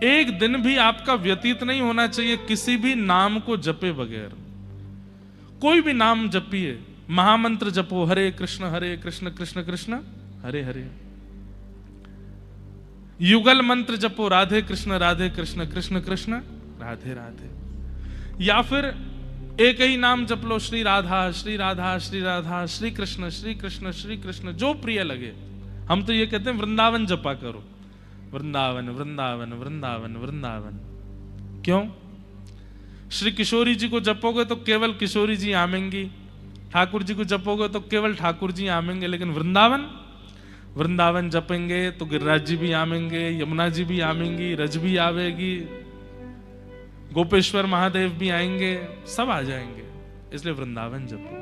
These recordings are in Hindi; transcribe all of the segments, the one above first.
एक दिन भी आपका व्यतीत नहीं होना चाहिए किसी भी नाम को जपे बगैर। कोई भी नाम जपिए, महामंत्र जपो, हरे कृष्ण कृष्ण कृष्ण हरे हरे। युगल मंत्र जपो, राधे कृष्ण कृष्ण कृष्ण राधे राधे। या फिर एक ही नाम जप लो, श्री राधा श्री राधा श्री राधा, श्री कृष्ण श्री कृष्ण, जो प्रिय लगे। हम तो ये कहते हैं वृंदावन जपा करो, वृंदावन वृंदावन वृंदावन वृंदावन। क्यों? श्री किशोरी जी को जपोगे तो केवल किशोरी जी आमेंगी, ठाकुर जी को जपोगे तो केवल ठाकुर जी आमेंगे। लेकिन वृंदावन, वृंदावन जपेंगे तो गिरिराज जी भी आमेंगे, यमुना जी भी आमेंगी, रज भी आवेगी, गोपेश्वर महादेव भी आएंगे, सब आ जाएंगे। इसलिए वृंदावन जपो।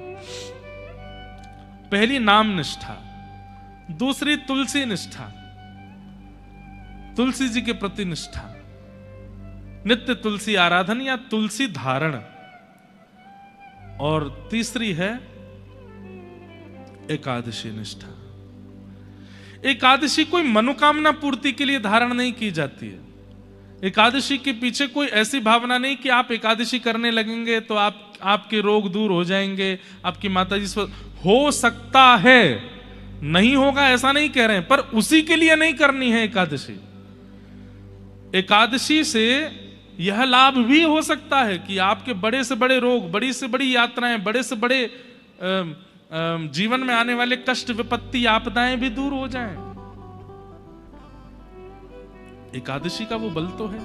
पहली नाम निष्ठा, दूसरी तुलसी निष्ठा, तुलसी जी के प्रति निष्ठा, नित्य तुलसी आराधन या तुलसी धारण। और तीसरी है एकादशी निष्ठा। एकादशी कोई मनोकामना पूर्ति के लिए धारण नहीं की जाती है। एकादशी के पीछे कोई ऐसी भावना नहीं कि आप एकादशी करने लगेंगे तो आपके रोग दूर हो जाएंगे, आपकी माताजी स्वस्थ हो सकता है, नहीं होगा ऐसा नहीं कह रहे हैं, पर उसी के लिए नहीं करनी है एकादशी। एकादशी से यह लाभ भी हो सकता है कि आपके बड़े से बड़े रोग, बड़ी से बड़ी यात्राएं, बड़े से बड़े जीवन में आने वाले कष्ट, विपत्ति, आपदाएं भी दूर हो जाएं। एकादशी का वो बल तो है।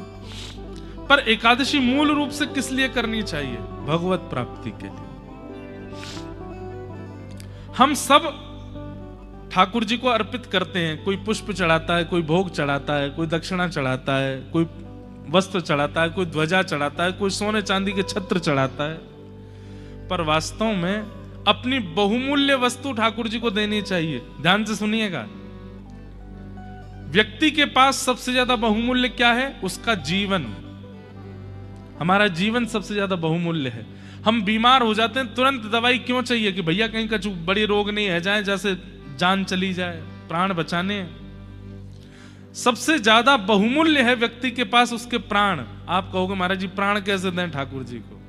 पर एकादशी मूल रूप से किस लिए करनी चाहिए? भगवत प्राप्ति के लिए। हम सब ठाकुर जी को अर्पित करते हैं। कोई पुष्प चढ़ाता है, कोई भोग चढ़ाता है, कोई दक्षिणा चढ़ाता है, कोई वस्त्र चढ़ाता है, कोई ध्वजा चढ़ाता है, कोई सोने चांदी के छत्र चढ़ाता है। पर वास्तव में अपनी बहुमूल्य वस्तु ठाकुर जी को देनी चाहिए। ध्यान से सुनिएगा, व्यक्ति के पास सबसे ज्यादा बहुमूल्य क्या है? उसका जीवन। हमारा जीवन सबसे ज्यादा बहुमूल्य है। हम बीमार हो जाते हैं, तुरंत दवाई क्यों चाहिए? कि भैया कहीं का बड़ी रोग नहीं है जाए, जैसे जान चली जाए, प्राण बचाने। सबसे ज्यादा बहुमूल्य है व्यक्ति के पास उसके प्राण। आप कहोगे महाराज जी प्राण कैसे दें ठाकुर जी को?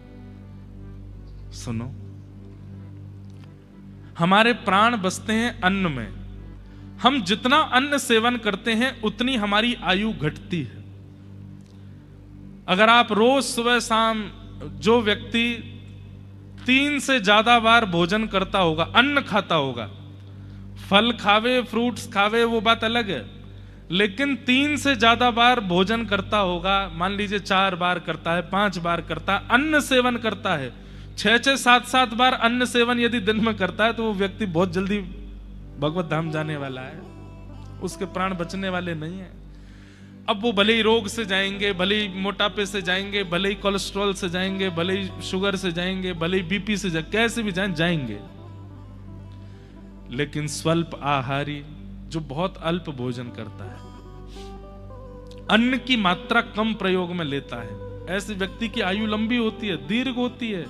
सुनो, हमारे प्राण बसते हैं अन्न में। हम जितना अन्न सेवन करते हैं उतनी हमारी आयु घटती है। अगर आप रोज सुबह शाम, जो व्यक्ति 3 से ज्यादा बार भोजन करता होगा, अन्न खाता होगा, फल खावे, फ्रूट्स खावे, वो बात अलग है, लेकिन 3 से ज्यादा बार भोजन करता होगा, मान लीजिए 4 बार करता है, 5 बार करता है, अन्न सेवन करता है, 6-6, 7-7 बार अन्न सेवन यदि दिन में करता है, तो वो व्यक्ति बहुत जल्दी भगवत धाम जाने वाला है। उसके प्राण बचने वाले नहीं है। अब वो भले ही रोग से जाएंगे, भले ही मोटापे से जाएंगे, भले ही कोलेस्ट्रॉल से जाएंगे, भले ही शुगर से जाएंगे, भले ही बीपी से जाएंगे, कैसे भी जाएंगे। लेकिन स्वल्प आहारी, जो बहुत अल्प भोजन करता है, अन्न की मात्रा कम प्रयोग में लेता है, ऐसे व्यक्ति की आयु लंबी होती है, दीर्घ होती है।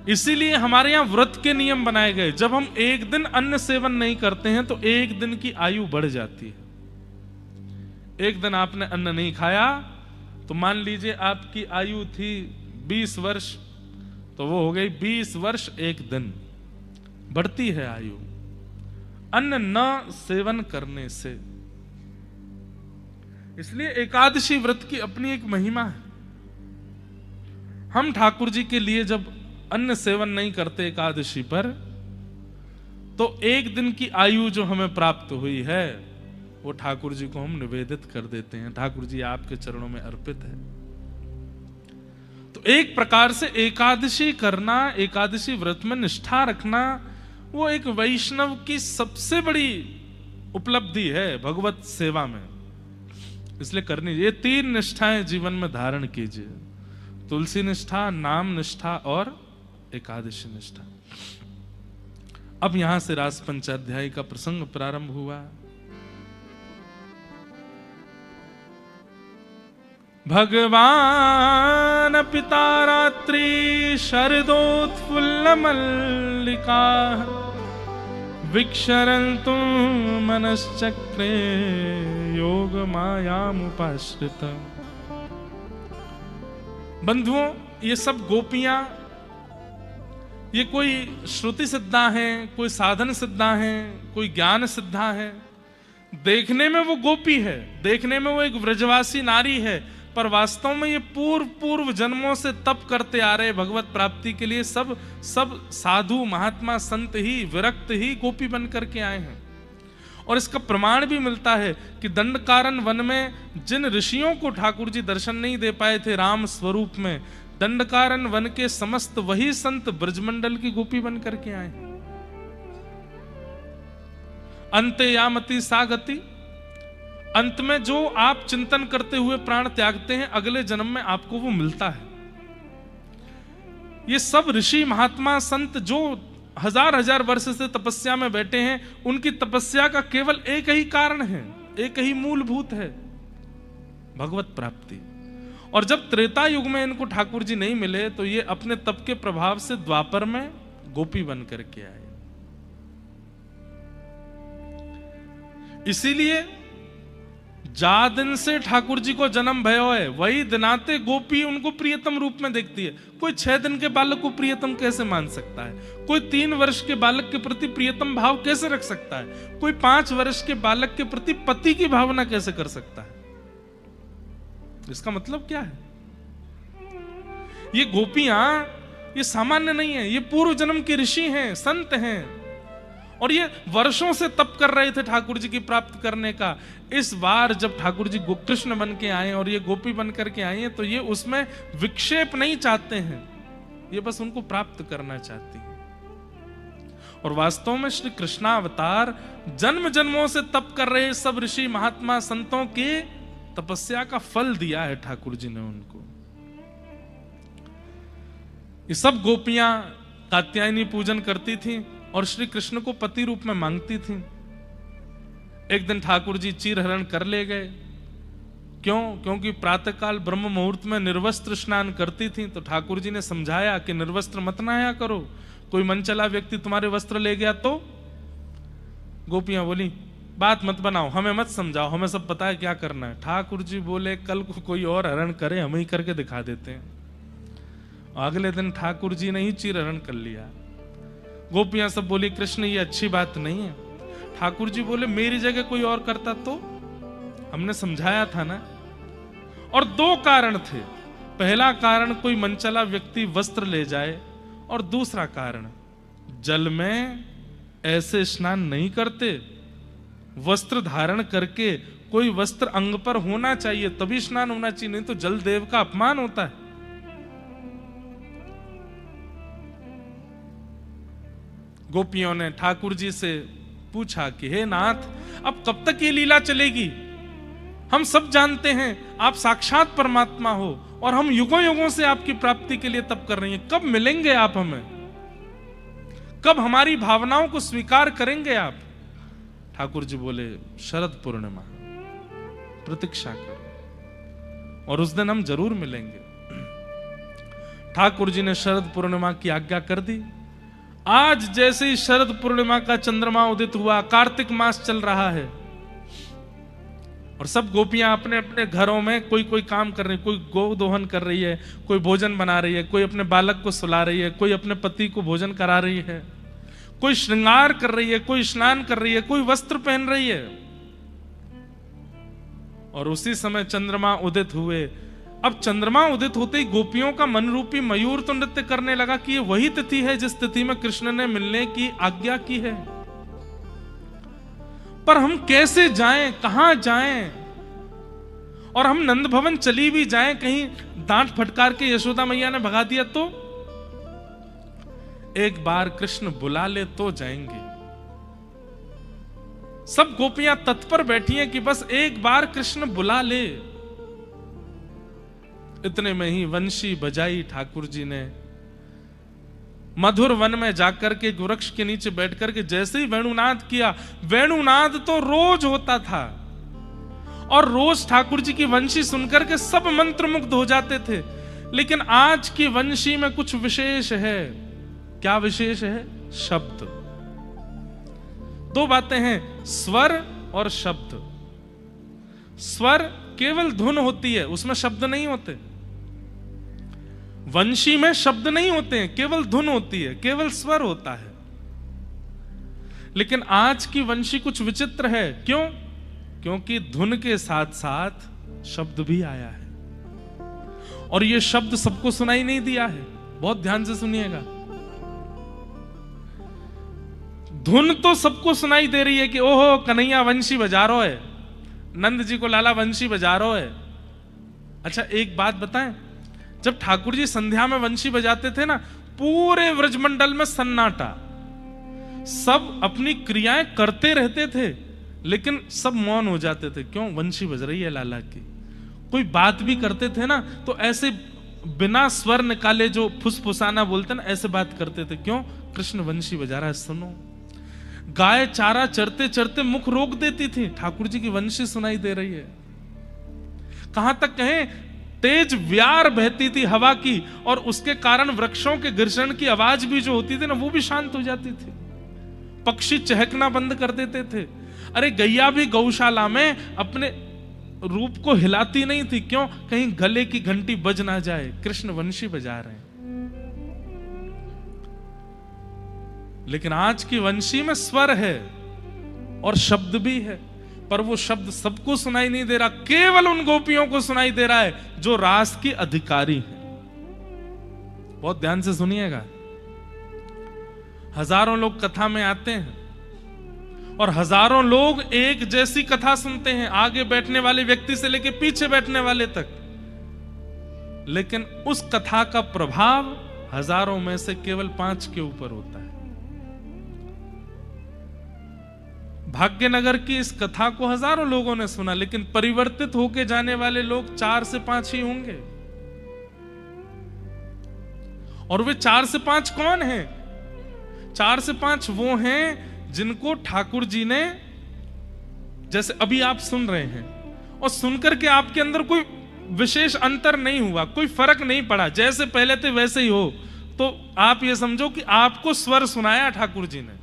इसीलिए हमारे यहां व्रत के नियम बनाए गए। जब हम एक दिन अन्न सेवन नहीं करते हैं तो एक दिन की आयु बढ़ जाती है। एक दिन आपने अन्न नहीं खाया तो मान लीजिए आपकी आयु थी 20 वर्ष, तो वो हो गई 20 वर्ष 1 दिन। बढ़ती है आयु अन्न न सेवन करने से। इसलिए एकादशी व्रत की अपनी एक महिमा है। हम ठाकुर जी के लिए जब अन्न सेवन नहीं करते एकादशी पर, तो एक दिन की आयु जो हमें प्राप्त हुई है वो ठाकुर जी को हम निवेदित कर देते हैं। ठाकुर जी आपके चरणों में अर्पित है। तो एक प्रकार से एकादशी करना, एकादशी व्रत में निष्ठा रखना, वो एक वैष्णव की सबसे बड़ी उपलब्धि है भगवत सेवा में। इसलिए करनी, ये 3 निष्ठाएं जीवन में धारण कीजिए। तुलसी निष्ठा, नाम निष्ठा और एकादशी निष्ठा। अब यहां से रास पंचाध्यायी का प्रसंग प्रारंभ हुआ। भगवान पिता रात्रि शरदोत्फुल्ल मल्लिका विक्षरन्तु मनश्चक्रे योग मायामुपाश्रिता। बंधुओं, ये सब गोपियां, ये कोई श्रुति सिद्धा हैं, कोई साधन सिद्धा हैं, कोई ज्ञान सिद्धा है। देखने में वो गोपी है, देखने में वो एक व्रजवासी नारी है, पर वास्तव में ये पूर्व जन्मों से तप करते आ रहे भगवत प्राप्ति के लिए सब साधु महात्मा संत ही, विरक्त ही गोपी बन करके आए हैं। और इसका प्रमाण भी मिलता है कि दंडकारण्य वन में जिन ऋषियों को ठाकुर जी दर्शन नहीं दे पाए थे राम स्वरूप में, दंडकारण्य वन के समस्त वही संत ब्रजमंडल की गोपी बन करके आए। अंते यामति सागति, अंत में जो आप चिंतन करते हुए प्राण त्यागते हैं, अगले जन्म में आपको वो मिलता है। ये सब ऋषि महात्मा संत जो हजार वर्ष से तपस्या में बैठे हैं, उनकी तपस्या का केवल एक ही कारण है, एक ही मूलभूत है, भगवत प्राप्ति। और जब त्रेता युग में इनको ठाकुर जी नहीं मिले, तो ये अपने तप के प्रभाव से द्वापर में गोपी बन करके आए। इसीलिए जा दिन से ठाकुर जी को जन्म भयो है, वही दिनाते गोपी उनको प्रियतम रूप में देखती है। कोई 6 दिन के बालक को प्रियतम कैसे मान सकता है? कोई 3 वर्ष के बालक के प्रति प्रियतम भाव कैसे रख सकता है? कोई 5 वर्ष के बालक के प्रति पति की भावना कैसे कर सकता है? इसका मतलब क्या है? ये गोपियां ये सामान्य नहीं है, ये पूर्व जन्म के ऋषि हैं, संत हैं, और ये वर्षों से तप कर रहे थे ठाकुर जी की प्राप्त करने का। इस बार जब ठाकुर जी कृष्ण बन के आए और ये गोपी बन करके आए हैं, तो ये उसमें विक्षेप नहीं चाहते हैं, ये बस उनको प्राप्त करना चाहती हैं। और वास्तव में श्री कृष्णावतार जन्म जन्मों से तप कर रहे सब ऋषि महात्मा संतों के तपस्या का फल दिया है ठाकुर जी ने उनको। ये सब गोपियां कात्यायनी पूजन करती थी और श्री कृष्ण को पति रूप में मांगती थी। एक दिन ठाकुर जी चीरहरण कर ले गए। क्यों? क्योंकि प्रातःकाल ब्रह्म मुहूर्त में निर्वस्त्र स्नान करती थी, तो ठाकुर जी ने समझाया कि निर्वस्त्र मत नहाया करो, कोई मनचला व्यक्ति तुम्हारे वस्त्र ले गया तो। गोपियां बोली बात मत बनाओ, हमें मत समझाओ, हमें सब पता है क्या करना है। ठाकुर जी बोले कल को कोई और हरण करे, हम ही करके दिखा देते हैं। अगले दिन ठाकुर जी ने ही चीरहरण कर लिया। गोपियां सब बोली कृष्ण ये अच्छी बात नहीं है। ठाकुर जी बोले मेरी जगह कोई और करता तो? हमने समझाया था ना। और 2 कारण थे। पहला कारण कोई मनचला व्यक्ति वस्त्र ले जाए, और दूसरा कारण जल में ऐसे स्नान नहीं करते, वस्त्र धारण करके कोई वस्त्र अंग पर होना चाहिए तभी स्नान होना चाहिए, नहीं तो जल देव का अपमान होता है। गोपियों ने ठाकुर जी से पूछा कि हे नाथ, अब कब तक ये लीला चलेगी? हम सब जानते हैं आप साक्षात परमात्मा हो और हम युगों युगों से आपकी प्राप्ति के लिए तप कर रही हैं। कब मिलेंगे आप हमें? कब हमारी भावनाओं को स्वीकार करेंगे आप? ठाकुर जी बोले शरद पूर्णिमा प्रतीक्षा करो और उस दिन हम जरूर मिलेंगे। ठाकुर जी ने शरद पूर्णिमा की आज्ञा कर दी। आज जैसे ही शरद पूर्णिमा का चंद्रमा उदित हुआ, कार्तिक मास चल रहा है और सब गोपियां अपने अपने घरों में कोई कोई काम कर रही है। कोई गौ दोहन कर रही है, कोई भोजन बना रही है, कोई अपने बालक को सुला रही है, कोई अपने पति को भोजन करा रही है, कोई श्रृंगार कर रही है, कोई स्नान कर रही है, कोई वस्त्र पहन रही है। और उसी समय चंद्रमा उदित हुए। अब चंद्रमा उदित होते ही गोपियों का मन रूपी मयूर तो नृत्य करने लगा कि ये वही तिथि है जिस तिथि में कृष्ण ने मिलने की आज्ञा की है। पर हम कैसे जाएं, कहां जाएं? और हम नंद भवन चली भी जाएं, कहीं डांट फटकार के यशोदा मैया ने भगा दिया तो? एक बार कृष्ण बुला ले तो जाएंगे। सब गोपियां तत्पर बैठी हैं कि बस एक बार कृष्ण बुला ले। इतने में ही वंशी बजाई ठाकुर जी ने। मधुर वन में जाकर के वृक्ष के नीचे बैठकर के जैसे ही वेणुनाद किया, वेणुनाद तो रोज होता था और रोज ठाकुर जी की वंशी सुनकर के सब मंत्रमुग्ध हो जाते थे। लेकिन आज की वंशी में कुछ विशेष है। क्या विशेष है? शब्द। 2 बातें हैं, स्वर और शब्द। स्वर केवल धुन होती है, उसमें शब्द नहीं होते। वंशी में शब्द नहीं होते हैं, केवल धुन होती है, केवल स्वर होता है। लेकिन आज की वंशी कुछ विचित्र है। क्यों? क्योंकि धुन के साथ साथ शब्द भी आया है, और ये शब्द सबको सुनाई नहीं दिया है। बहुत ध्यान से सुनिएगा। धुन तो सबको सुनाई दे रही है कि ओहो कन्हैया वंशी बजा रहा है, नंद जी को लाला वंशी बजा रहा है। अच्छा एक बात बताएं, जब ठाकुर जी संध्या में वंशी बजाते थे ना, पूरे व्रजमंडल में सन्नाटा, सब अपनी क्रियाएं करते रहते थे, लेकिन सब मौन हो जाते थे। क्यों? वंशी बज रही है लाला की। कोई बात भी करते थे ना तो ऐसे बिना स्वर निकाले, जो फुसफुसाना बोलते ना, ऐसे बात करते थे। क्यों? कृष्ण वंशी बजा रहा है, सुनो। गाय चारा चरते चरते मुख रोक देती थी, ठाकुर जी की वंशी सुनाई दे रही है। कहां तक कहें, तेज व्यार बहती थी हवा की, और उसके कारण वृक्षों के घर्षण की आवाज भी जो होती थी ना, वो भी शांत हो जाती थी। पक्षी चहकना बंद कर देते थे। अरे गैया भी गौशाला में अपने रूप को हिलाती नहीं थी। क्यों? कहीं गले की घंटी बज ना जाए, कृष्ण वंशी बजा रहे हैं। लेकिन आज की वंशी में स्वर है और शब्द भी है, पर वो शब्द सबको सुनाई नहीं दे रहा, केवल उन गोपियों को सुनाई दे रहा है जो रास की अधिकारी है। बहुत ध्यान से सुनिएगा। हजारों लोग कथा में आते हैं और हजारों लोग एक जैसी कथा सुनते हैं, आगे बैठने वाले व्यक्ति से लेकर पीछे बैठने वाले तक, लेकिन उस कथा का प्रभाव हजारों में से केवल 5 के ऊपर होता है। भाग्यनगर की इस कथा को हजारों लोगों ने सुना, लेकिन परिवर्तित होके जाने वाले लोग 4 से 5 ही होंगे। और वे 4 से 5 कौन हैं? 4 से 5 वो हैं जिनको ठाकुर जी ने, जैसे अभी आप सुन रहे हैं, और सुनकर के आपके अंदर कोई विशेष अंतर नहीं हुआ, कोई फर्क नहीं पड़ा, जैसे पहले थे वैसे ही हो, तो आप ये समझो कि आपको स्वर सुनाया ठाकुर जी ने।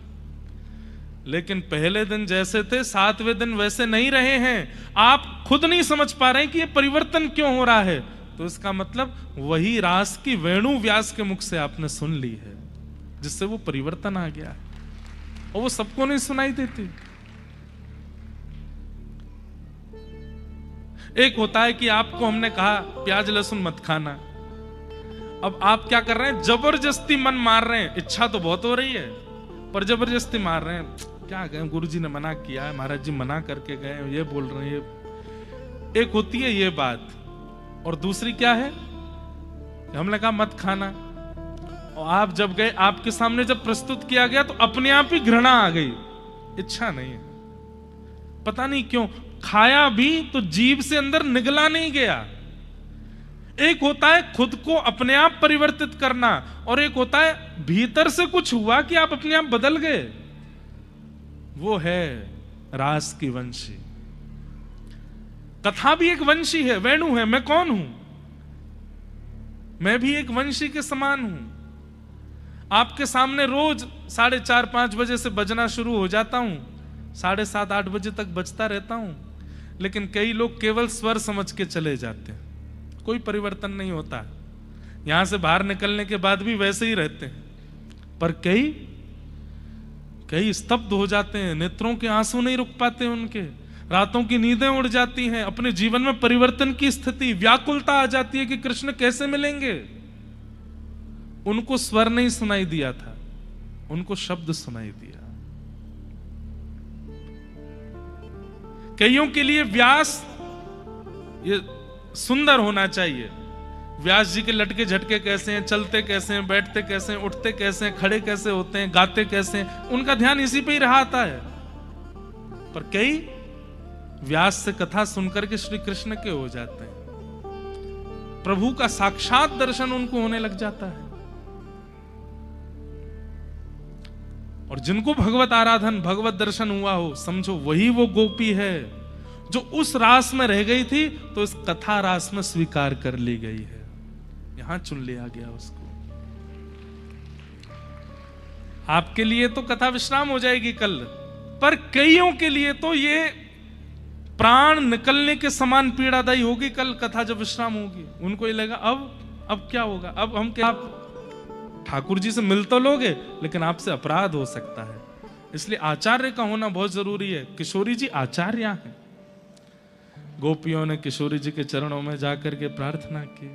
लेकिन पहले दिन जैसे थे, 7वें दिन वैसे नहीं रहे हैं। आप खुद नहीं समझ पा रहे हैं कि ये परिवर्तन क्यों हो रहा है, तो इसका मतलब वही रास की वेणु व्यास के मुख से आपने सुन ली है, जिससे वो परिवर्तन आ गया है, और वो सबको नहीं सुनाई देती। एक होता है कि आपको हमने कहा प्याज लहसुन मत खाना, अब आप क्या कर रहे हैं? जबरदस्ती मन मार रहे हैं। इच्छा तो बहुत हो रही है, पर जबरदस्ती मार रहे हैं। क्या गए, गुरु जी ने मना किया है, महाराज जी मना करके गए, ये बोल रहे हैं। एक होती है ये बात, और दूसरी क्या है? हमने कहा मत खाना, और आप जब गए, आपके सामने जब प्रस्तुत किया गया तो अपने आप ही घृणा आ गई, इच्छा नहीं है। पता नहीं क्यों खाया भी तो जीभ से अंदर निगला नहीं गया। एक होता है खुद को अपने आप परिवर्तित करना, और एक होता है भीतर से कुछ हुआ कि आप अपने आप बदल गए। वो है रास की वंशी। कथा भी एक वंशी है, वेणु है। मैं कौन हूं? मैं भी एक वंशी के समान हूं। आपके सामने रोज 4:30-5 बजे से बजना शुरू हो जाता हूं, 7:30-8 बजे तक बजता रहता हूं, लेकिन कई लोग केवल स्वर समझ के चले जाते हैं, कोई परिवर्तन नहीं होता। यहां से बाहर निकलने के बाद भी वैसे ही रहते हैं, पर कई स्तब्ध हो जाते हैं, नेत्रों के आंसू नहीं रुक पाते उनके, रातों की नींदें उड़ जाती हैं, अपने जीवन में परिवर्तन की स्थिति, व्याकुलता आ जाती है कि कृष्ण कैसे मिलेंगे। उनको स्वर नहीं सुनाई दिया था, उनको शब्द सुनाई दिया। कईयों के लिए व्यास ये सुंदर होना चाहिए। व्यास जी के लटके झटके कैसे हैं, चलते कैसे हैं, बैठते कैसे हैं, उठते कैसे हैं, खड़े कैसे होते हैं, गाते कैसे हैं, उनका ध्यान इसी पे ही रहा है। पर कई व्यास से कथा सुनकर के श्री कृष्ण के हो जाते हैं, प्रभु का साक्षात दर्शन उनको होने लग जाता है। और जिनको भगवत आराधन, भगवत दर्शन हुआ हो, समझो वही वो गोपी है जो उस रास में रह गई थी तो इस कथा रास में स्वीकार कर ली गई है, यहां चुन लिया गया उसको। आपके लिए तो कथा विश्राम हो जाएगी कल, पर कईयों के लिए तो ये प्राण निकलने के समान पीड़ादायी होगी कल कथा जब विश्राम होगी। उनको ये लगेगा अब क्या होगा, अब हम क्या, आप ठाकुर जी से मिल तो लोगे लेकिन आपसे अपराध हो सकता है। इसलिए आचार्य का होना बहुत जरूरी है। किशोरी जी आचार्य हैं। गोपियों ने किशोरी जी के चरणों में जाकर के प्रार्थना की,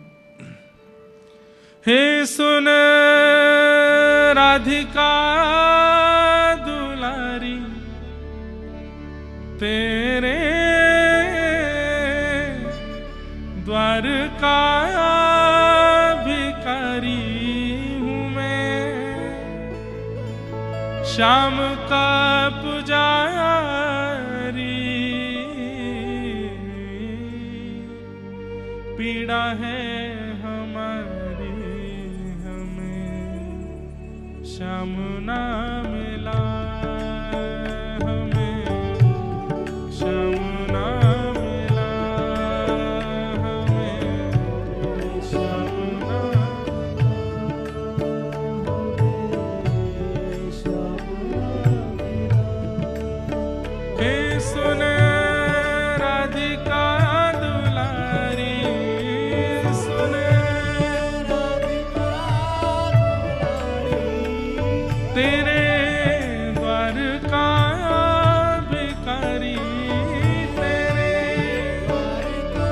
हे सुन राधिका दुलारी, तेरे द्वारका भिखारी हूँ मैं, श्याम का पुजारी, पीड़ा है हमारी हमें श्याम ना मिला, हमें श्याम ना मिला, हमें श्याम ना, हे सुन राधिका दुलारी, सुन राधिका दुलारी, तेरे द्वार का भिखारी, तेरे द्वार का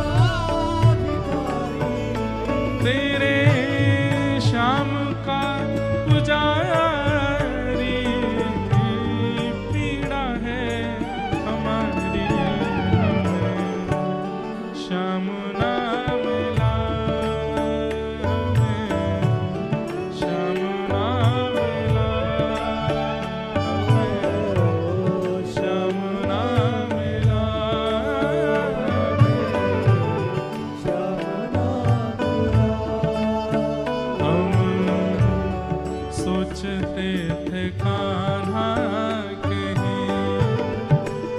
भिखारी, तेरे श्याम का पुजारी, पीड़ा है हमारी हमें श्याम ना मिला, हमें श्याम ना मिला, हमें श्याम ना मिला, हम सोचते थे कान्हा कहीं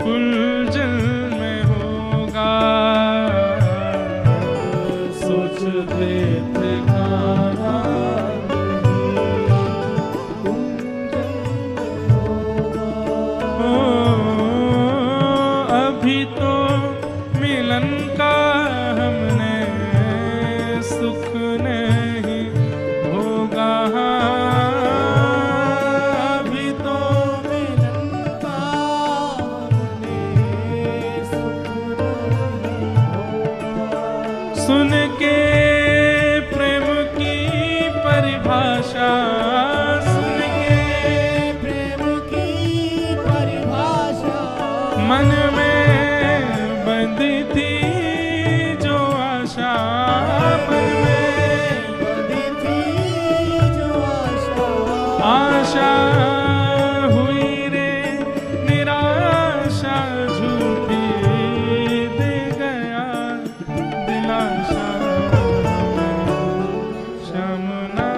उलझन में होगा, सोचते थे कान्हा ओ, अभी तो मिलन का हमने सुख नहीं होगा, अभी तो मिलन का हमने सुख नहीं होगा, सुन के प्रेम की परिभाषा, सुन के प्रेम की परिभाषा, मन में बंधी थी जो आशा, मन में बंधी थी जो आशा, आशा हुई रे निराशा, झूठी दे गया दिलाशा, श्याम ना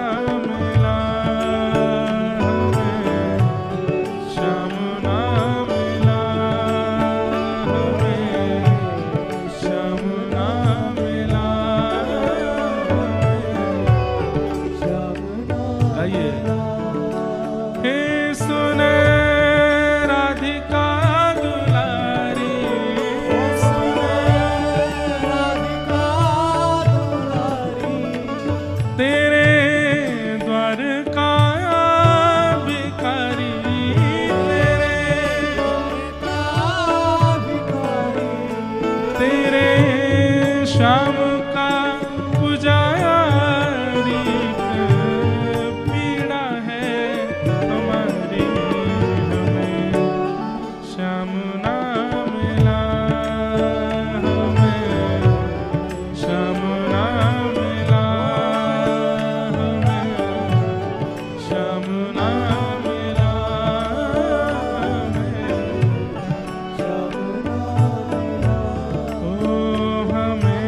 मिला, हमें श्याम ना मिला, हमें श्याम ना मिला, आइए, हे सुन राधिका दुलारी, सुन राधिका दुलारी, तेरे द्वार का भिखारी, तेरे द्वार का भिखारी, तेरे श्याम का पुजारी, पीड़ा है हमारी हमें श्याम ना मिला, हमें श्याम ना मिला, हमें श्याम ना मिला, हमें श्याम ना मिला, ओ हमें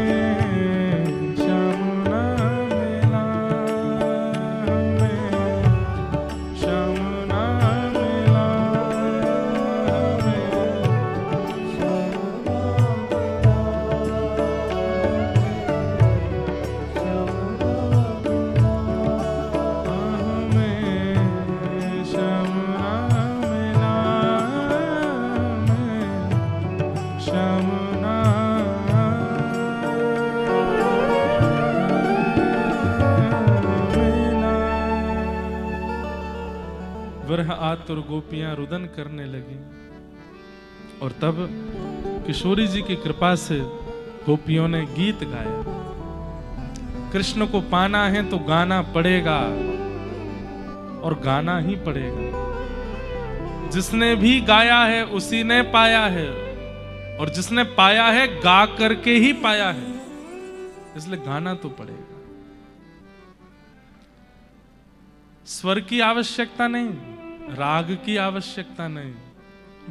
रह आतुर गोपियां रुदन करने लगी। और तब किशोरी जी की कृपा से गोपियों ने गीत गाया। कृष्ण को पाना है तो गाना पड़ेगा, और गाना ही पड़ेगा। जिसने भी गाया है उसी ने पाया है, और जिसने पाया है गा करके ही पाया है, इसलिए गाना तो पड़ेगा। स्वर की आवश्यकता नहीं, राग की आवश्यकता नहीं,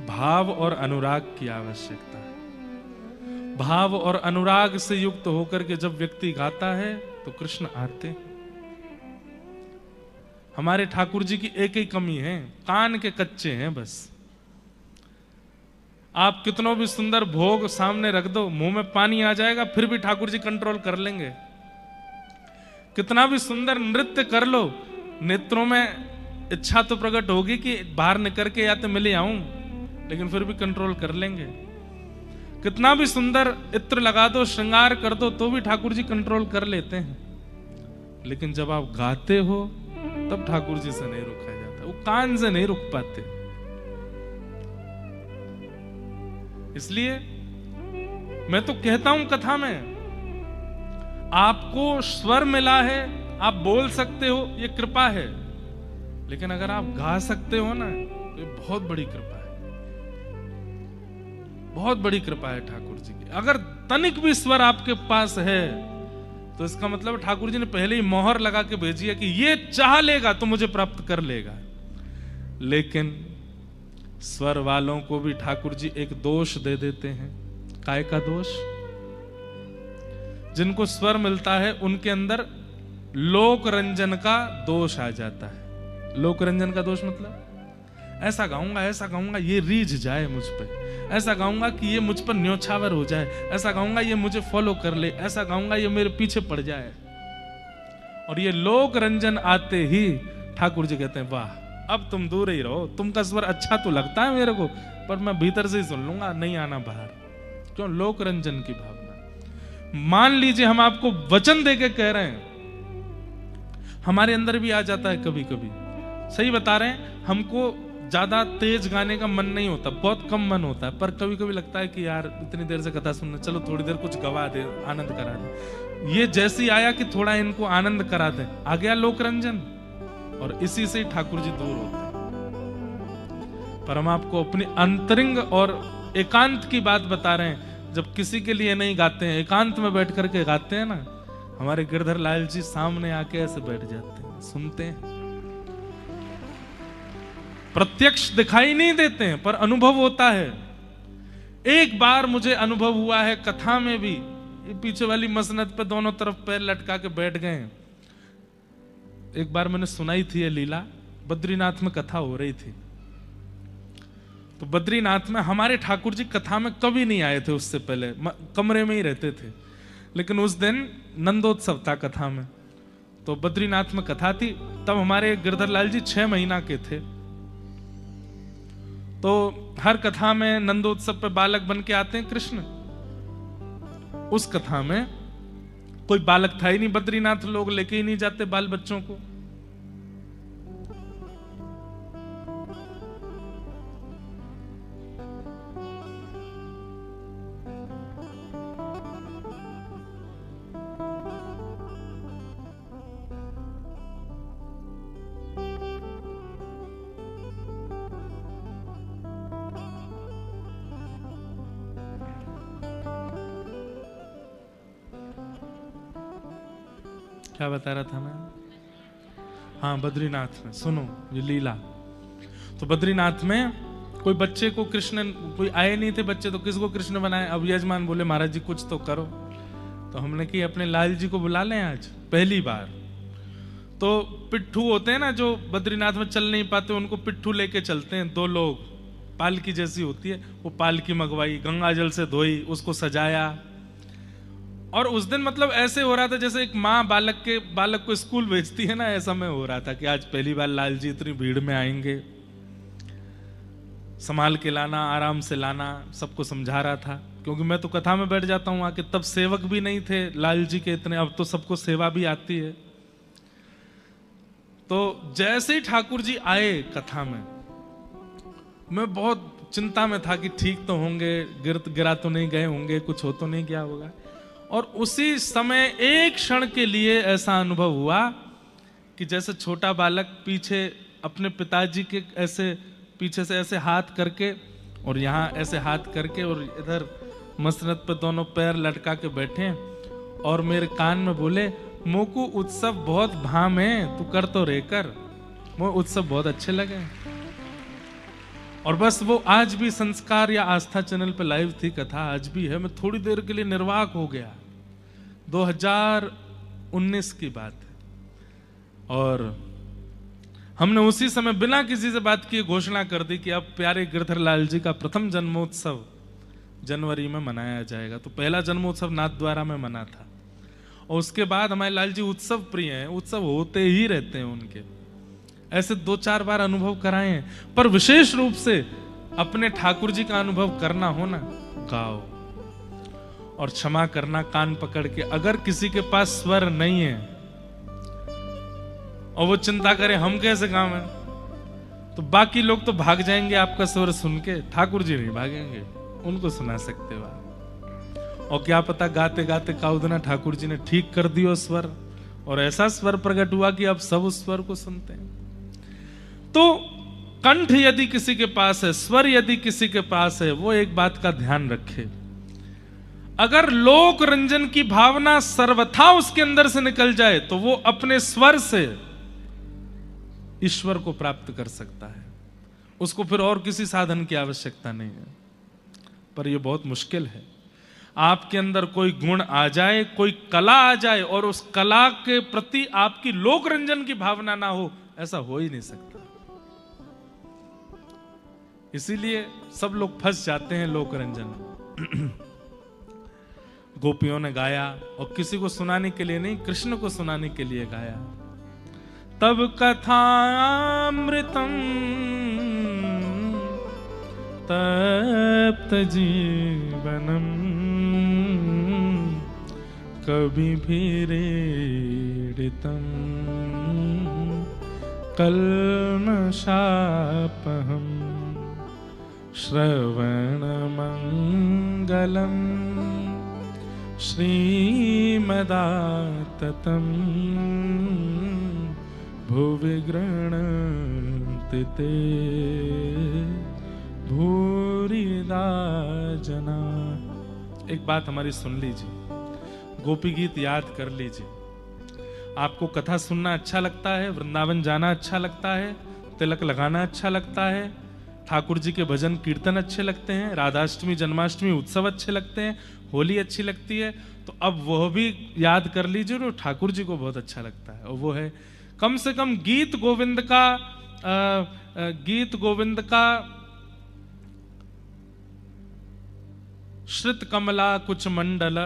भाव और अनुराग की आवश्यकता है। भाव और अनुराग से युक्त होकर के जब व्यक्ति गाता है तो कृष्ण आते हैं। हमारे ठाकुर जी की एक ही कमी है, कान के कच्चे हैं बस। आप कितनों भी सुंदर भोग सामने रख दो, मुंह में पानी आ जाएगा, फिर भी ठाकुर जी कंट्रोल कर लेंगे। कितना भी सुंदर नृत्य कर लो, नेत्रों में इच्छा तो प्रकट होगी कि बाहर निकल के या तो मिले आऊं, लेकिन फिर भी कंट्रोल कर लेंगे। कितना भी सुंदर इत्र लगा दो, श्रृंगार कर दो, तो भी ठाकुर जी कंट्रोल कर लेते हैं। लेकिन जब आप गाते हो तब ठाकुर जी से नहीं रुका जाता, वो कान से नहीं रुक पाते। इसलिए मैं तो कहता हूं कथा में, आपको स्वर मिला है, आप बोल सकते हो, ये कृपा है। लेकिन अगर आप गा सकते हो ना, तो ये बहुत बड़ी कृपा है, बहुत बड़ी कृपा है ठाकुर जी की। अगर तनिक भी स्वर आपके पास है तो इसका मतलब ठाकुर जी ने पहले ही मोहर लगा के भेजी है कि ये चाह लेगा तो मुझे प्राप्त कर लेगा। लेकिन स्वर वालों को भी ठाकुर जी एक दोष दे देते हैं। काय का दोष? जिनको स्वर मिलता है उनके अंदर लोक रंजन का दोष आ जाता है। लोक रंजन का दोष मतलब ऐसा गाऊंगा ये रीझ जाए मुझ पे, ऐसा गाऊंगा कि ये मुझ पर न्योछावर हो जाए, ऐसा गाऊंगा ये मुझे फॉलो कर ले, ऐसा गाऊंगा ये मेरे पीछे पड़ जाए। और ये लोक रंजन आते ही ठाकुर जी कहते हैं वाह, अब तुम दूर ही रहो, तुमका स्वर अच्छा तो लगता है मेरे को, पर मैं भीतर से ही सुन लूंगा, नहीं आना बाहर। क्यों? लोक रंजन की भावना। मान लीजिए हम आपको वचन देके कह रहे हैं, हमारे अंदर भी आ जाता है कभी कभी। सही बता रहे हैं, हमको ज्यादा तेज गाने का मन नहीं होता, बहुत कम मन होता है, पर कभी कभी लगता है कि यार इतनी देर से कथा सुनना, चलो थोड़ी देर कुछ गवा दे, आनंद करा दे। ये जैसी आया कि थोड़ा इनको आनंद करा दे, आ गया लोक रंजन, और इसी से ठाकुर जी दूर होते हैं। पर हम आपको अपनी अंतरिंग और एकांत की बात बता रहे हैं। जब किसी के लिए नहीं गाते हैं, एकांत में बैठ करके गाते हैं ना, हमारे गिरधर लाल जी सामने आके ऐसे बैठ जाते हैं, सुनते हैं। प्रत्यक्ष दिखाई नहीं देते हैं पर अनुभव होता है। एक बार मुझे अनुभव हुआ है कथा में भी, ये पीछे वाली मसनद पे दोनों तरफ पैर लटका के बैठ गए। एक बार मैंने सुनाई थी ये लीला, बद्रीनाथ में कथा हो रही थी। तो बद्रीनाथ में हमारे ठाकुर जी कथा में कभी नहीं आए थे, उससे पहले कमरे में ही रहते थे। लेकिन उस दिन नंदोत्सव था कथा में, तो बद्रीनाथ में कथा थी। तब हमारे गिरधर लाल जी 6 महीना के थे। तो हर कथा में नंदोत्सव पे बालक बन के आते हैं कृष्ण। उस कथा में कोई बालक था ही नहीं, बद्रीनाथ लोग लेके ही नहीं जाते बाल बच्चों को। क्या बता रहा था मैं? हाँ, बद्रीनाथ में सुनो ये लीला। तो बद्रीनाथ में कोई बच्चे को कृष्ण, कोई आए नहीं थे बच्चे, तो किसको कृष्ण बनाए? अब यजमान बोले महाराज जी कुछ तो करो। तो हमने कि अपने लाल जी को बुला लें आज पहली बार। तो पिट्ठू होते हैं ना जो बद्रीनाथ में चल नहीं पाते, उनको पिट्ठू लेके चलते हैं 2 लोग, पालकी जैसी होती है, वो पालकी मंगवाई, गंगा जल से धोई, उसको सजाया। और उस दिन मतलब ऐसे हो रहा था जैसे एक माँ बालक को स्कूल भेजती है ना, ऐसा में हो रहा था कि आज पहली बार लाल जी इतनी भीड़ में आएंगे, संभाल के लाना, आराम से लाना, सबको समझा रहा था। क्योंकि मैं तो कथा में बैठ जाता हूँ आके, तब सेवक भी नहीं थे लाल जी के इतने, अब तो सबको सेवा भी आती है। तो जैसे ही ठाकुर जी आए कथा में, मैं बहुत चिंता में था कि ठीक तो होंगे, गिरा तो नहीं गए होंगे, कुछ हो तो नहीं गया होगा। और उसी समय एक क्षण के लिए ऐसा अनुभव हुआ कि जैसे छोटा बालक पीछे अपने पिताजी के ऐसे पीछे से ऐसे हाथ करके और यहाँ ऐसे हाथ करके और इधर मसनद पे दोनों पैर लटका के बैठे और मेरे कान में बोले, मोकू उत्सव बहुत भाम है, तू कर तो रे कर। वो उत्सव बहुत अच्छे लगे। और बस वो आज भी संस्कार या आस्था चैनल पे लाइव थी कथा, आज भी है। मैं थोड़ी देर के लिए निर्वाक हो गया। 2019 की बात है और हमने उसी समय बिना किसी से बात किए घोषणा कर दी कि अब प्यारे गिरधर लाल जी का प्रथम जन्मोत्सव जनवरी में मनाया जाएगा। तो पहला जन्मोत्सव नाथद्वारा में मना था और उसके बाद हमारे लाल जी उत्सव प्रिय हैं, उत्सव होते ही रहते हैं उनके। ऐसे 2-4 बार अनुभव कराए हैं, पर विशेष रूप से अपने ठाकुर जी का अनुभव करना हो ना, गाओ और क्षमा करना कान पकड़ के। अगर किसी के पास स्वर नहीं है और वो चिंता करे हम कैसे गावें, तो बाकी लोग तो भाग जाएंगे आपका स्वर सुन के, ठाकुर जी नहीं भागेंगे, उनको सुना सकते हो आप। और क्या पता गाते गाते काउदना ठाकुर जी ने ठीक कर दियो स्वर और ऐसा स्वर प्रकट हुआ कि अब सब उस स्वर को सुनते हैं। तो कंठ यदि किसी के पास है, स्वर यदि किसी के पास है, वो एक बात का ध्यान रखे, अगर लोक रंजन की भावना सर्वथा उसके अंदर से निकल जाए तो वो अपने स्वर से ईश्वर को प्राप्त कर सकता है। उसको फिर और किसी साधन की आवश्यकता नहीं है। पर यह बहुत मुश्किल है। आपके अंदर कोई गुण आ जाए, कोई कला आ जाए और उस कला के प्रति आपकी लोक रंजन की भावना ना हो, ऐसा हो ही नहीं सकता। इसीलिए सब लोग फंस जाते हैं लोक रंजन। गोपियों ने गाया और किसी को सुनाने के लिए नहीं, कृष्ण को सुनाने के लिए गाया। तब कथामृतम तप्त जीवनम कभी भी रेडितम कल्मषापहम श्रवण मंगलम श्रीमदाततम भुवि गृह्णन्ति ते भूरिदा जना। एक बात हमारी सुन लीजिए, गोपी गीत याद कर लीजिए। आपको कथा सुनना अच्छा लगता है, वृंदावन जाना अच्छा लगता है, तिलक लगाना अच्छा लगता है, ठाकुर जी के भजन कीर्तन अच्छे लगते हैं, राधाष्टमी जन्माष्टमी उत्सव अच्छे लगते हैं, होली अच्छी लगती है, तो अब वह भी याद कर लीजिए जो ठाकुर जी को बहुत अच्छा लगता है। और वो है कम से कम गीत गोविंद का श्रित कमला कुछ मंडल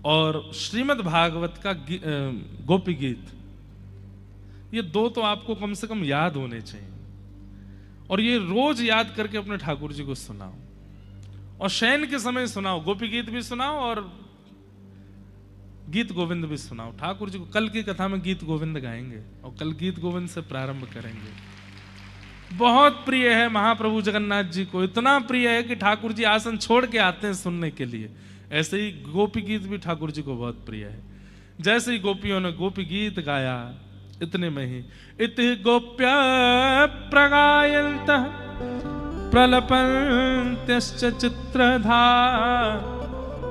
और श्रीमद् भागवत का गोपी गीत, ये दो तो आपको कम से कम याद होने चाहिए। और ये रोज याद करके अपने ठाकुर जी को सुनाओ और शयन के समय सुनाओ। गोपी गीत भी सुनाओ और गीत गोविंद भी सुनाओ। ठाकुर जी को कल की कथा में गीत गोविंद गाएंगे और कल गीत गोविंद से प्रारंभ करेंगे। बहुत प्रिय है महाप्रभु जगन्नाथ जी को, इतना प्रिय है कि ठाकुर जी आसन छोड़ के आते हैं सुनने के लिए। ऐसे ही गोपी गीत भी ठाकुर जी को बहुत प्रिय है। जैसे ही गोपियों ने गोपी गीत गाया, इतने में ही इति गोप्य प्रगायन्तः प्रलपन्त्यश्च चित्रधा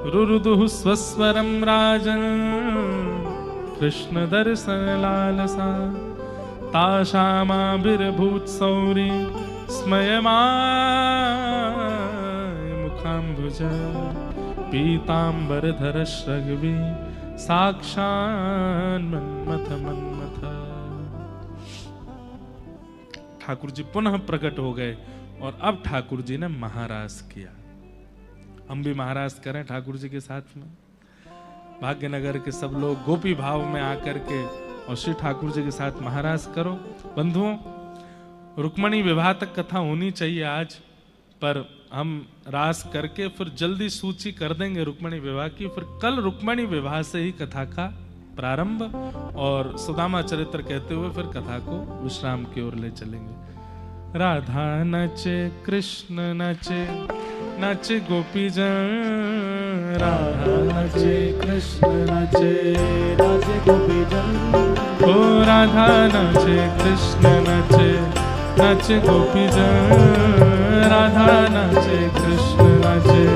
रुरुदुः स्वस्वरं राजन् कृष्ण दर्शन लालसा तासामाभिर्भूत्सौरी स्मयमाय मुखाम्बुज पीताम्बरधर श्रग्वी साक्षान् मन्मथ मन्मथ। ठाकुर जी पुनः प्रकट हो गए और अब ठाकुर जी ने महारास किया। हम भी महारास करें ठाकुर जी के साथ में। भाग्यनगर के सब लोग गोपी भाव में आकर के और श्री ठाकुर जी के साथ महारास करो। बंधुओं, रुक्मणी विवाह तक कथा होनी चाहिए आज, पर हम रास करके फिर जल्दी सूची कर देंगे रुक्मणी विवाह की। फिर कल रुक्मणी विवाह से ही कथा का प्रारंभ और सुदामा चरित्र कहते हुए फिर कथा को विश्राम की ओर ले चलेंगे। राधा नचे कृष्ण नचे, नचे गोपीजन। राधा नचे कृष्ण नचे, नाचे गोपीजन। ओ राधा नचे कृष्ण नचे, नचे गोपीजन। राधा नचे कृष्ण नचे,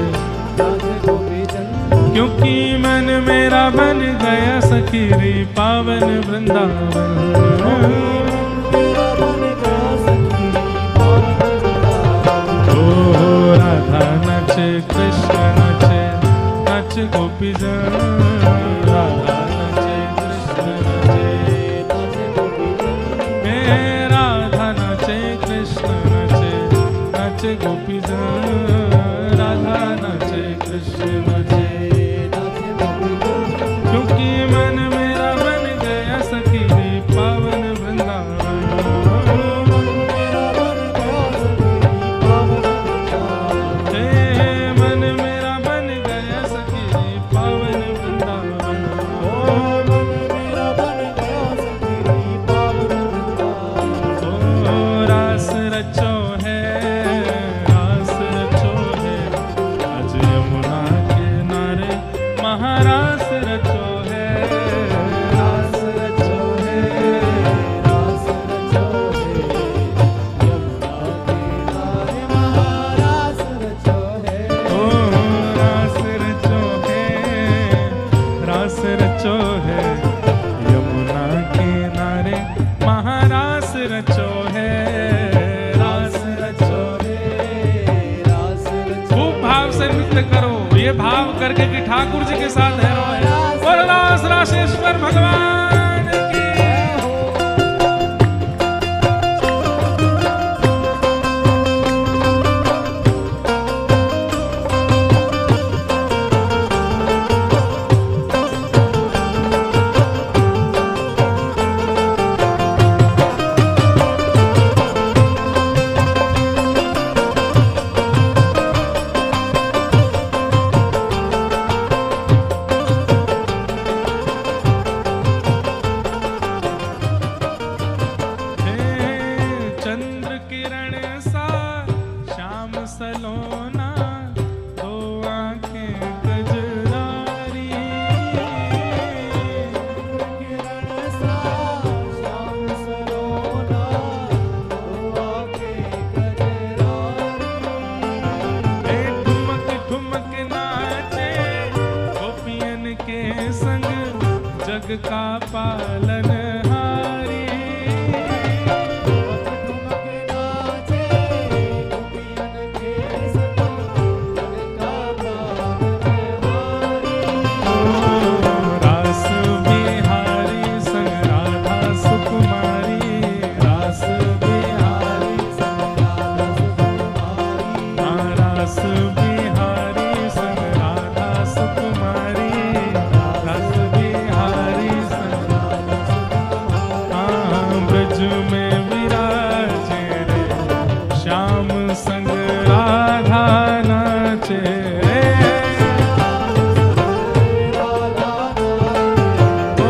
नाचे गोपीजन। क्योंकि मन मेरा बन गया सखी रे पावन वृंदावन। मेरा बन गया सखी पावन वृंदावन। ओ राधा नचे कृष्ण नचे, नचे गोपीजन। राधा नचे कृष्ण नचे, नाचे गोपीजन। हे राधा नचे कृष्ण नचे, नचे गोपीजन। राधा नचे कृष्ण नचे, क्योंकि मन मेरा बन गया सखी रे पावन वृंदावन। मेरा बन गया सखी पावन वृंदावन। हे मन मेरा बन गया सखी रे पावन वृंदावन। मन मेरा बन गया सखी पावन वृंदावन। ओ रास रचो है, रास रचो है, आज यमुना किनारे महारास रचो है। रास रचो है, रास रचो है, यमुना किनारे महारास रचो है। ओ रास रचो है, रास रचो है, यमुना किनारे महारास रचो है। रास रचो है, रास रचो। खूब भाव से नृत्य करो, ये भाव करके कि ठाकुर जी के साथ है और रास रासेश्वर भगवान की। चंद्र किरण सा श्याम सलोना, दो आंखें कजरारी। किरण सा श्याम सलोना, दो आंखें कजरारी। ठुमक ठुमक नाचे गोपियन के संग, जग का पालन हारी। ठुमक नाचे गोपियन के संग, जग का पालनहारी। रास बिहारी संग राधा सुकुमारी। रास बिहारी संग राधा सुकुमारी। रास बिहारी संग राधा सुकुमारी। रास बिहारी संग ब्रज में विराजे रे, श्याम संग राधा नाचे रे। ओ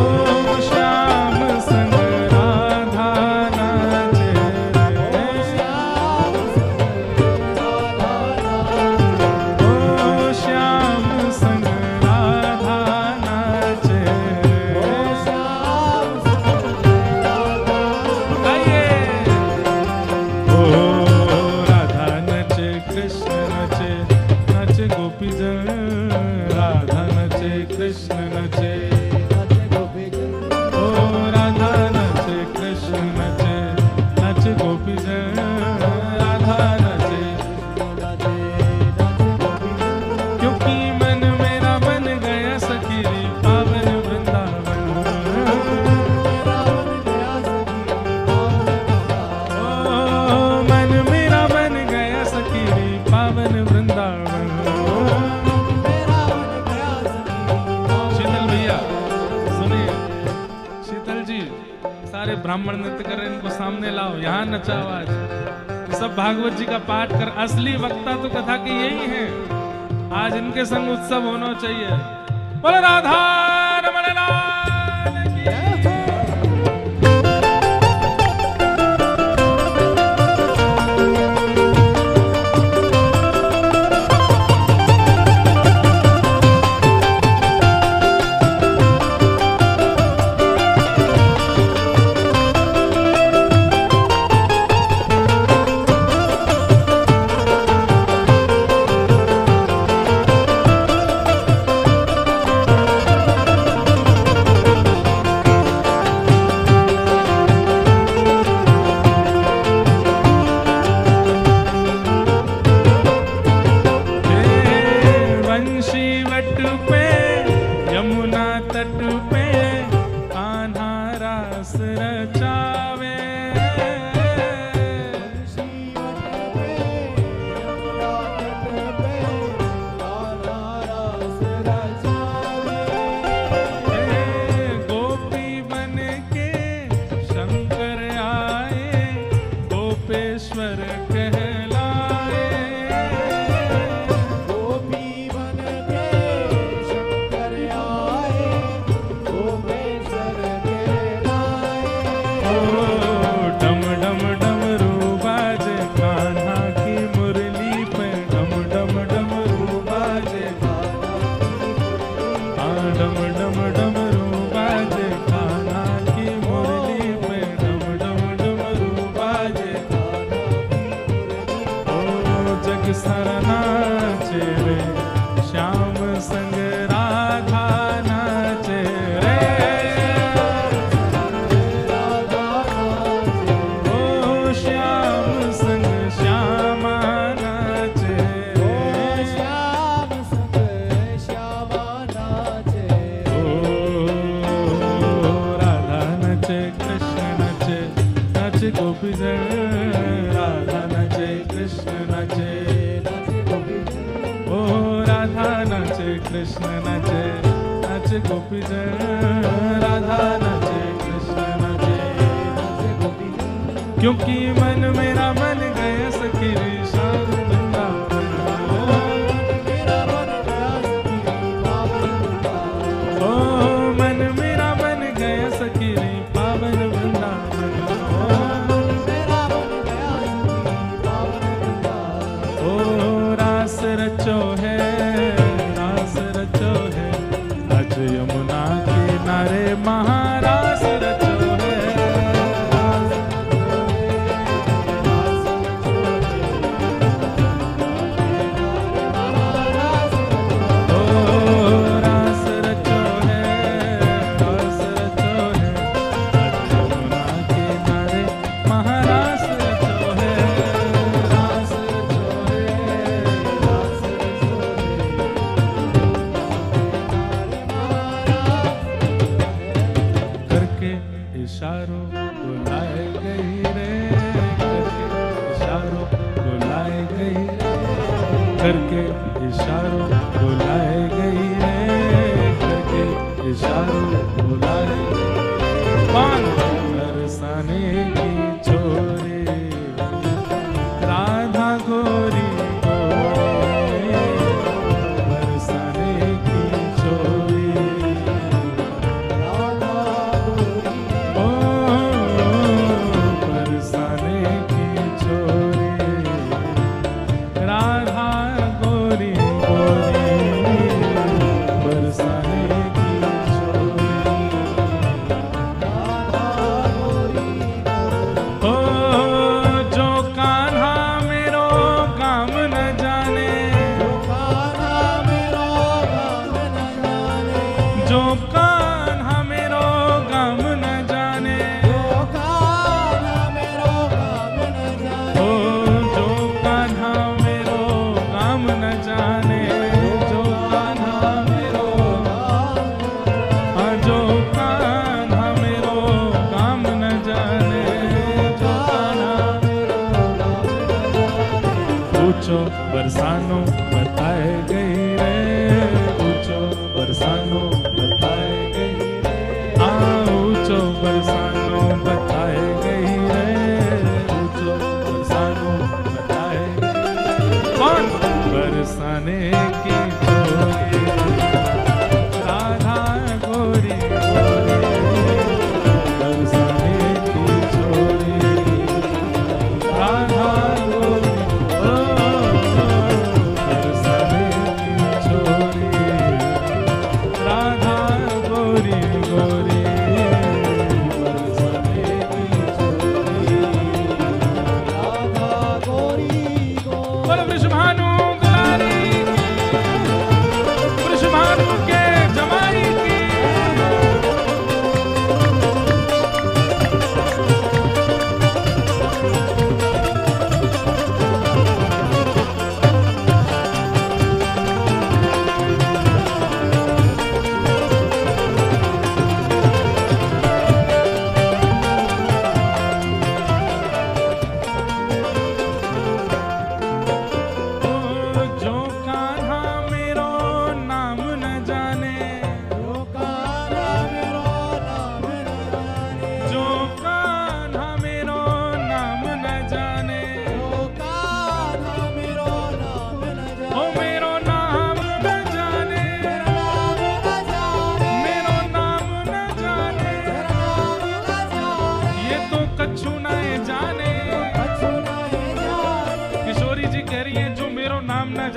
श्याम संग राधा नाचे रे। ओ श्याम संग राधा नाचे रे। आइए। ओ राधा नचे कृष्ण नचे, नचे गोपीजन। राधा नचे कृष्ण नचे, नाचे गोपीजन। ओ राधा नचे कृष्ण नचे, नचे गोपीजन। राधा नचे, नाचे नाचे गोपीजन। क्योंकि मन मेरा बन गया सखी रे पावन वृंदावन। मेरा बन गया सखी पावन वृंदावन। ओ मन मेरा बन गया सखी रे पावन वृंदावन। मेरा बन गया सखी पावन। शीतल भैया सुनिए, शीतल जी सारे ब्राह्मण नृत्य कर रहे हैं, इनको सामने लाओ, यहाँ नचाओ आज। सब भागवत जी का पाठ कर, असली वक्ता तो कथा के यही हैं। आज इनके संग उत्सव होना चाहिए। बोलो राधा रमण लाल तट पे कान्हा रास रचावे। गोपी बन के शंकर आए, गोपेश्वर कहलाए। गोपी बन के शंकर आए, गोपेश्वर कहलाए। ओ डम डम डमरू बाजे कान्हा की मुरली पे, डम डम डमरू बाजे। हाँ डम डम डमरू बाजे कान्हा की मुरली पे, डम डम डमरू बाजे। ओ जग सारा नाचे रे, श्याम संग राधा नाचे रे। ओ श्याम संग श्यामा नाचे रे। श्याम संग श्यामा नाचे। ओ राधा नाचे कृष्ण नाचे, नाचे गोपी जन। राधा नाचे कृष्ण नाचे, ओ राधा नाचे कृष्ण नाचे, नाचे गोपी जन। राधा नाचे कृष्ण नाचे, क्योंकि मन मेरा मन गया सखी रे श्याम वृंदावन। मेरा मन गया सखी पावन वृंदावन। ओ मन मेरा मन गया सखी रे पावन वृंदावन। मेरा मन गया सखी पावन वृंदावन। ओ रास रचो है, रास रचो है, आज यमुना किनारे महारास रचो है। ओ रास रचो है, रास रचो है, आज यमुना किनारे महारास रचो है। रास रचो है, रास रचो करके इशारों बुलाए गई रे, करके इशारों बुलाए गई रे, करके इशारों बुलाए गई रे, करके इशारों बुलाए गई। पान बरसाने की छोरी राधा गोरी गोरी, बरसाने की छोरी। ओ बरसाने की छोरी राधा गोरी गोरी, बरसाने की छोरी।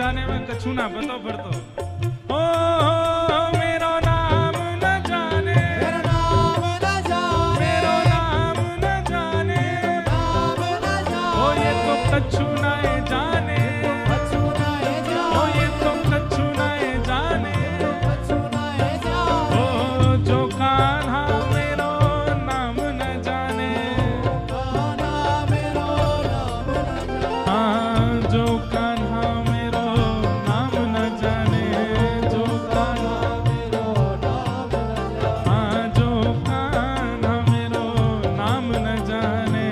जाने में कछु ना पतो फिर तो ओ मेरो नाम न जाने मेरा नाम न जाने मेरो नाम न जाने नाम न ओ जाने ये तो कछु ना जाने कछु नाए जाने ओ ये तो कछु ना जाने कछु नाए जाने ओ जो कान्हा मेरो नाम न जाने कान्हा मेरो नाम न जाने हाँ जो कान्हा मेरो नाम न जाने जो कान्हा मेरो नाम न जाने हाँ जो कान्हा मेरो नाम न जाने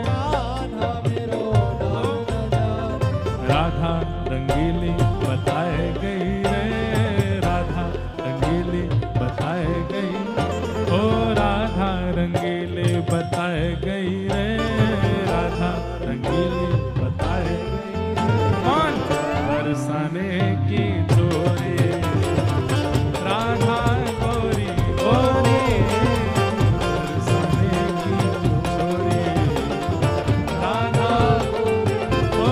कान्हा मेरो नाम न जाने राधा रंगीली बताए गई रे राधा रंगीली बताए गई ओ राधा रंगीली बताए गई रे राधा रंगीली बताए गई कौन बरसाने की चोरी राधा गोरी गोरी बरसाने की चोरी राधा ओ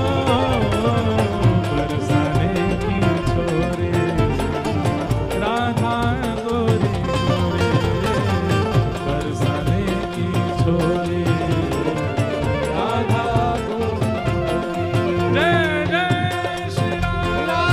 बरसाने की छोरी राधा गोरी गोरी बरसाने की छोरी राधा जय जय श्री राम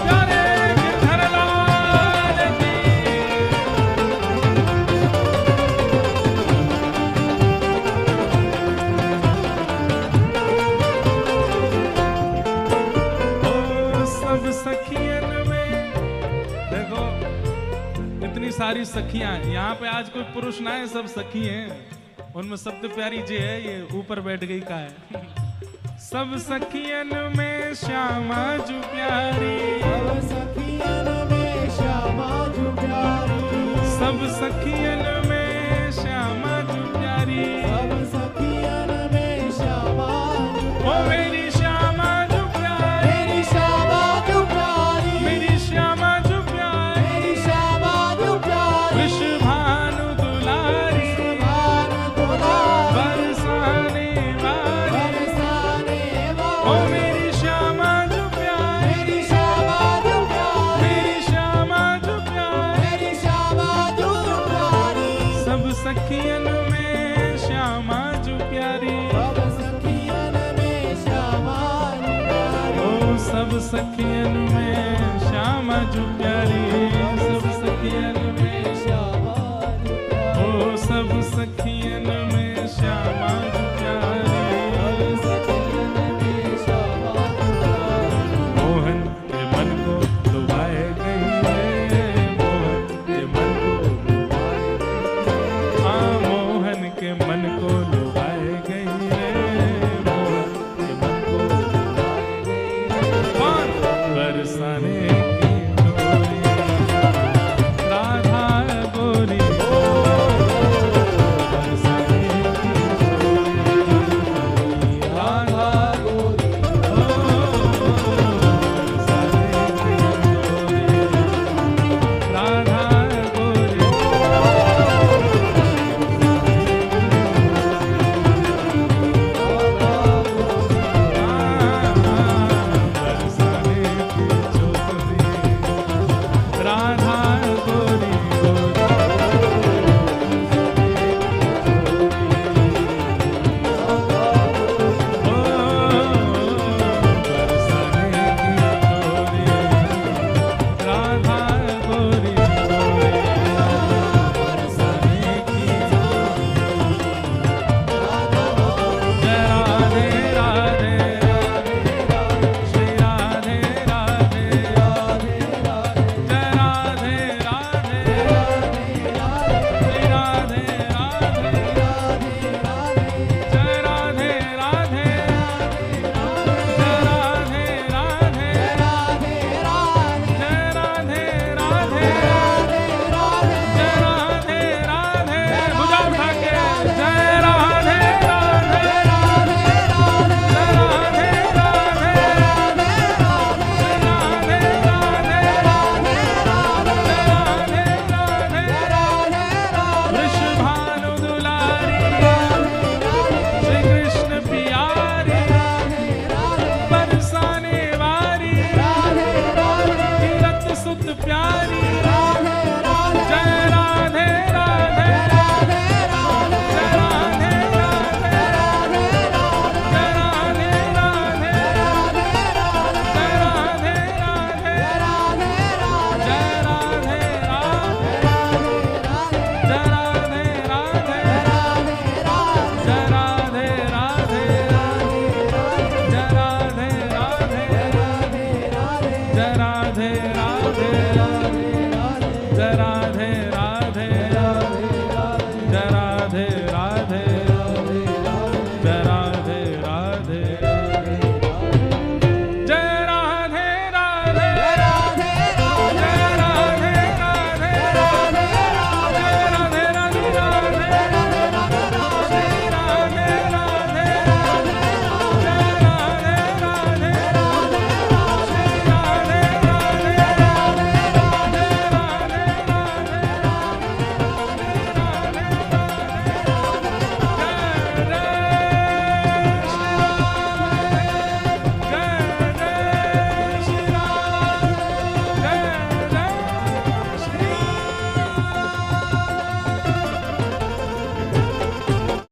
प्यारे गिरधर लाल की ओ सब सखियन में देखो इतनी सारी सखियां हैं। यहाँ पे आज कोई पुरुष ना है, सब सखी हैं। उनमें सबसे प्यारी जे है ये ऊपर बैठ गई का है सब सखियन में श्यामा जू प्यारी सब सखियन में श्यामा जू प्यारी सब सखियन में श्यामा जू प्यारी सब सखियन में श्यामा जू ओ मेरी श्यामा जू प्यारी मेरी श्यामा जू प्यारी मेरी श्यामा जू प्यारी मेरी श्यामा जू प्यारी वृषभानु दुलारी भान दुलारी बरसाने वाली बरसाने ओ वाली मेरी श्यामा जू प्यारी मेरी श्यामा जू प्यारी मेरी श्यामा जू प्यारी मेरी श्यामा जू प्यारी सब सखियन में श्यामा जू प्यारी सब सखियन में श्यामा जू प्यारी ओ सब सखियन में श्यामा जू प्यारी